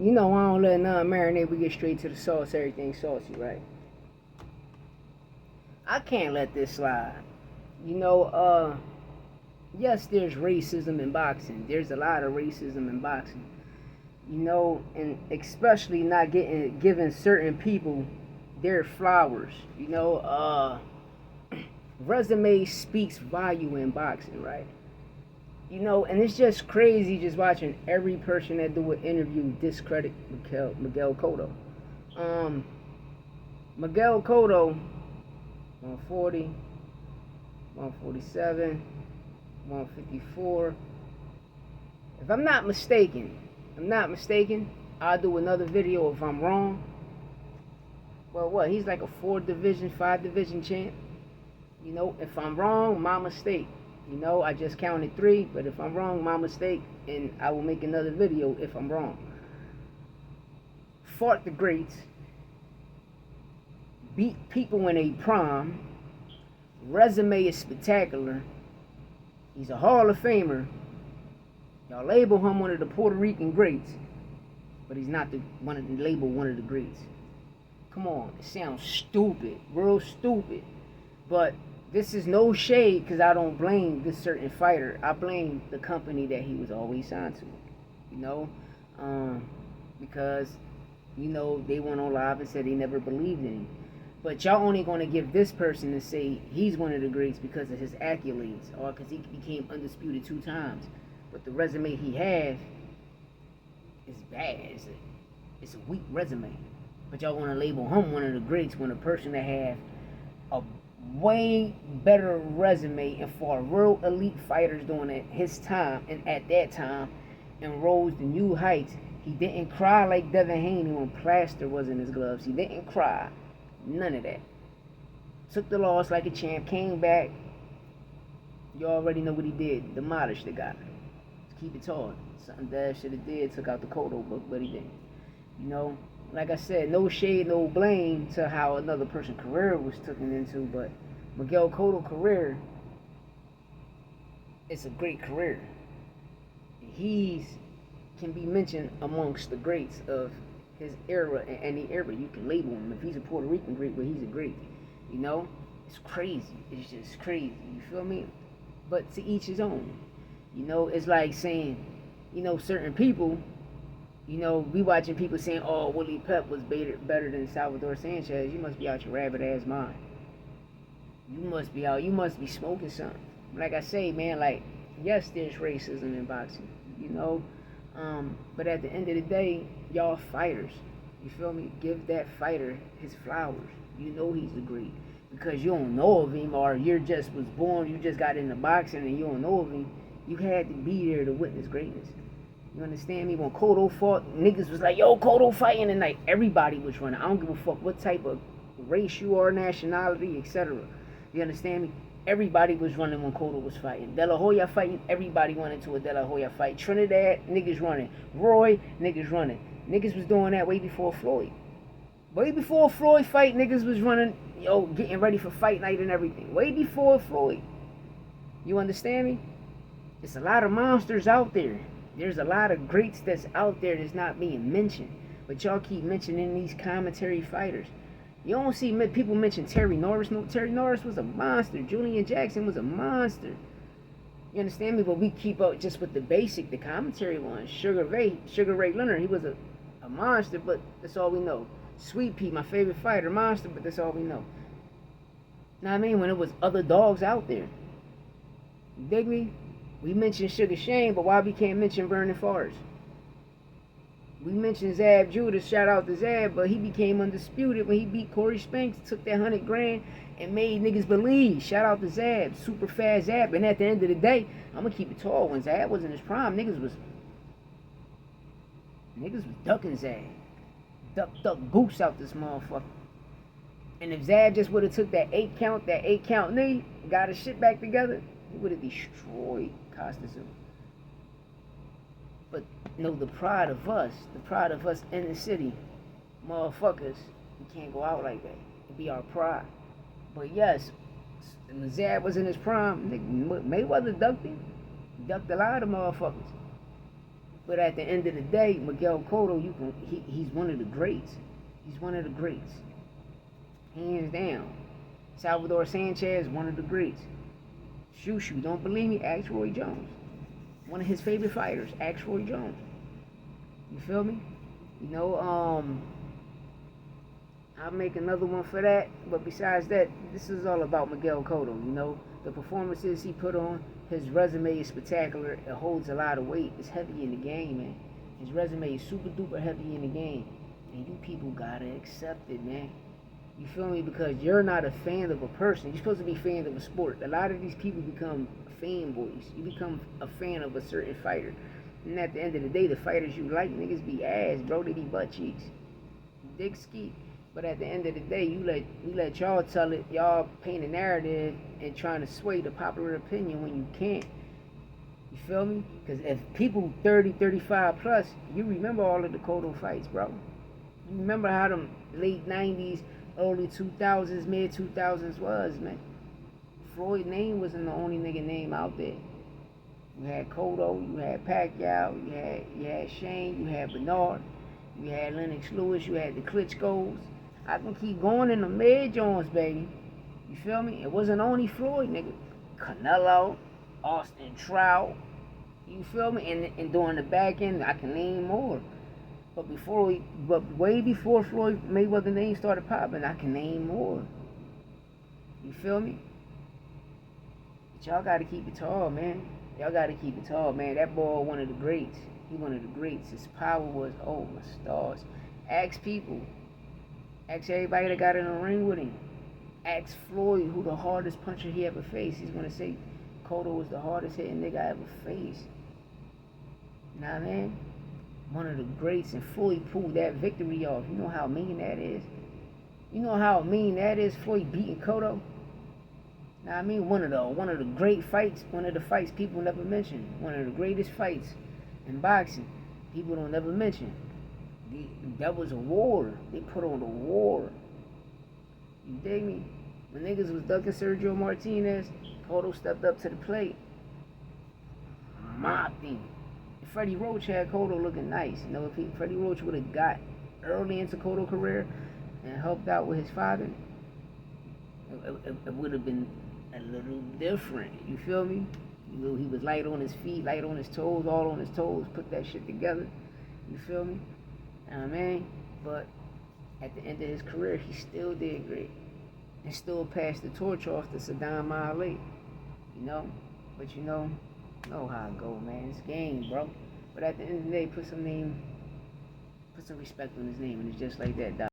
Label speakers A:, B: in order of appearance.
A: You know, I don't let none marinate. We get straight to the sauce. Everything saucy, right? I can't let this slide. You know, yes, there's racism in boxing. There's a lot of racism in boxing. You know, and especially not giving certain people their flowers. You know, resume speaks value in boxing, right? You know, and it's just crazy just watching every person that do an interview discredit Miguel Cotto. Um, Miguel Cotto, 140, 147, 154. If I'm not mistaken, I'll do another video if I'm wrong. Well, what? He's like a 4 division, 5 division champ. You know, if I'm wrong, my mistake. You know, I just counted 3, but if I'm wrong, my mistake, and I will make another video if I'm wrong. Fought the greats, beat people in a prime, resume is spectacular. He's a Hall of Famer. Y'all label him one of the Puerto Rican greats, but he's not one of the greats. Come on, it sounds stupid, real stupid. But this is no shade because I don't blame this certain fighter. I blame the company that he was always signed to. You know, because you know they went on live and said they never believed in him. But y'all only going to give this person and say he's one of the greats because of his accolades or because he became undisputed 2 times. But the resume he has is bad. It's a weak resume. But y'all want to label him one of the greats when a person that has a way better resume and for real elite fighters doing it his time and at that time and rose to new heights. He didn't cry like Devin Haney when plaster was in his gloves. He didn't cry. None of that. Took the loss like a champ, came back. You already know what he did. Demolished the guy. Let's keep it tall. Something Dad should have did. Took out the Cotto book, but he didn't. You know, like I said, no shade, no blame to how another person's career was taken into, but Miguel Cotto's career, it's a great career. He can be mentioned amongst the greats of his era and any era. You can label him. If he's a Puerto Rican great, but he's a great. You know? It's crazy. It's just crazy. You feel me? But to each his own. You know, it's like saying, you know, certain people, you know, we watching people saying, oh, Willie Pep was better than Salvador Sanchez. You must be out your rabbit ass mind. You must be smoking something. Like I say, man, like, yes, there's racism in boxing, you know, but at the end of the day, y'all fighters. You feel me? Give that fighter his flowers. You know he's a great. Because you don't know of him, or you just was born, you just got into boxing and you don't know of him. You had to be there to witness greatness. You understand me? When Cotto fought, niggas was like, yo, Cotto fighting tonight. Everybody was running. I don't give a fuck what type of race you are, nationality, etc. You understand me? Everybody was running when Cotto was fighting. De La Hoya fighting, everybody went into a De La Hoya fight. Trinidad, niggas running. Roy, niggas running. Niggas was doing that way before Floyd. Way before Floyd fight, niggas was running, yo, getting ready for fight night and everything. Way before Floyd. You understand me? There's a lot of monsters out there. There's a lot of greats that's out there that's not being mentioned. But y'all keep mentioning these commentary fighters. You don't see people mention Terry Norris. No, Terry Norris was a monster. Julian Jackson was a monster. You understand me? But we keep up just with the basic, the commentary ones. Sugar Ray Leonard, he was a monster, but that's all we know. Sweet Pea, my favorite fighter, monster, but that's all we know. Know what I mean? When it was other dogs out there. You dig me? We mentioned Sugar Shane, but why we can't mention Vernon Forrest? We mentioned Zab Judas, shout out to Zab, but he became undisputed when he beat Corey Spanks, took that 100 grand and made niggas believe. Shout out to Zab, super fast Zab. And at the end of the day, I'm gonna keep it tall. When Zab was in his prime, niggas was ducking Zab. Duck goose out this motherfucker. And if Zab just would have took that 8 count knee, got his shit back together, he would have destroyed Costa. But no, the pride of us in the city, motherfuckers, we can't go out like that. It be our pride. But yes, when Zab was in his prime, Mayweather ducked him. He ducked a lot of motherfuckers. But at the end of the day, Miguel Cotto, he's one of the greats. He's one of the greats, hands down. Salvador Sanchez, one of the greats. Shoo, don't believe me? Ask Roy Jones. One of his favorite fighters, ask Roy Jones. You feel me? You know, I'll make another one for that. But besides that, this is all about Miguel Cotto. You know, the performances he put on, his resume is spectacular. It holds a lot of weight. It's heavy in the game, man. His resume is super duper heavy in the game. And you people gotta accept it, man. You feel me? Because you're not a fan of a person. You're supposed to be fans of a sport. A lot of these people become fanboys. You become a fan of a certain fighter. And at the end of the day, the fighters you like, niggas be ass, bro. They be butt cheeks. Dick ski. But at the end of the day, you let y'all tell it. Y'all paint a narrative and trying to sway the popular opinion when you can't. You feel me? Because if people 30, 35 plus, you remember all of the Cotto fights, bro. You remember how them late 90s, early 2000s, mid 2000s was, man. Floyd's name wasn't the only nigga name out there. You had Cotto, you had Pacquiao, you had Shane, you had Bernard, you had Lennox Lewis, you had the Klitschko's. I can keep going in the mid Jones, baby. You feel me? It wasn't only Floyd, nigga. Canelo, Austin Trout. You feel me? And during the back end, I can name more. But way before Floyd Mayweather name started popping, I can name more. You feel me? But y'all gotta keep it tall, man. Y'all gotta keep it tall, man. That boy, one of the greats. He one of the greats. His power was, oh my stars. Ask people. Ask everybody that got in the ring with him. Ask Floyd who the hardest puncher he ever faced. He's gonna say Cotto was the hardest hitting nigga I ever faced. You know what I mean? One of the greats, and Floyd pulled that victory off. You know how mean that is? You know how mean that is, Floyd beating Cotto? Now I mean, one of the great fights, one of the fights people never mention. One of the greatest fights in boxing, people don't never mention. That was a war. They put on a war. You dig me? When niggas was ducking Sergio Martinez, Cotto stepped up to the plate, mopped him. Freddie Roach had Cotto looking nice. You know, if Freddie Roach would have got early into Cotto's career and helped out with his father, it would have been a little different. You feel me? You know, he was light on his feet, light on his toes, all on his toes, put that shit together. You feel me? You know what I mean? But at the end of his career, he still did great. And still passed the torch off to Saddam Ali. You know? But you know how it go, man. It's game, bro. But at the end of the day, put some respect on his name, and it's just like that, dog.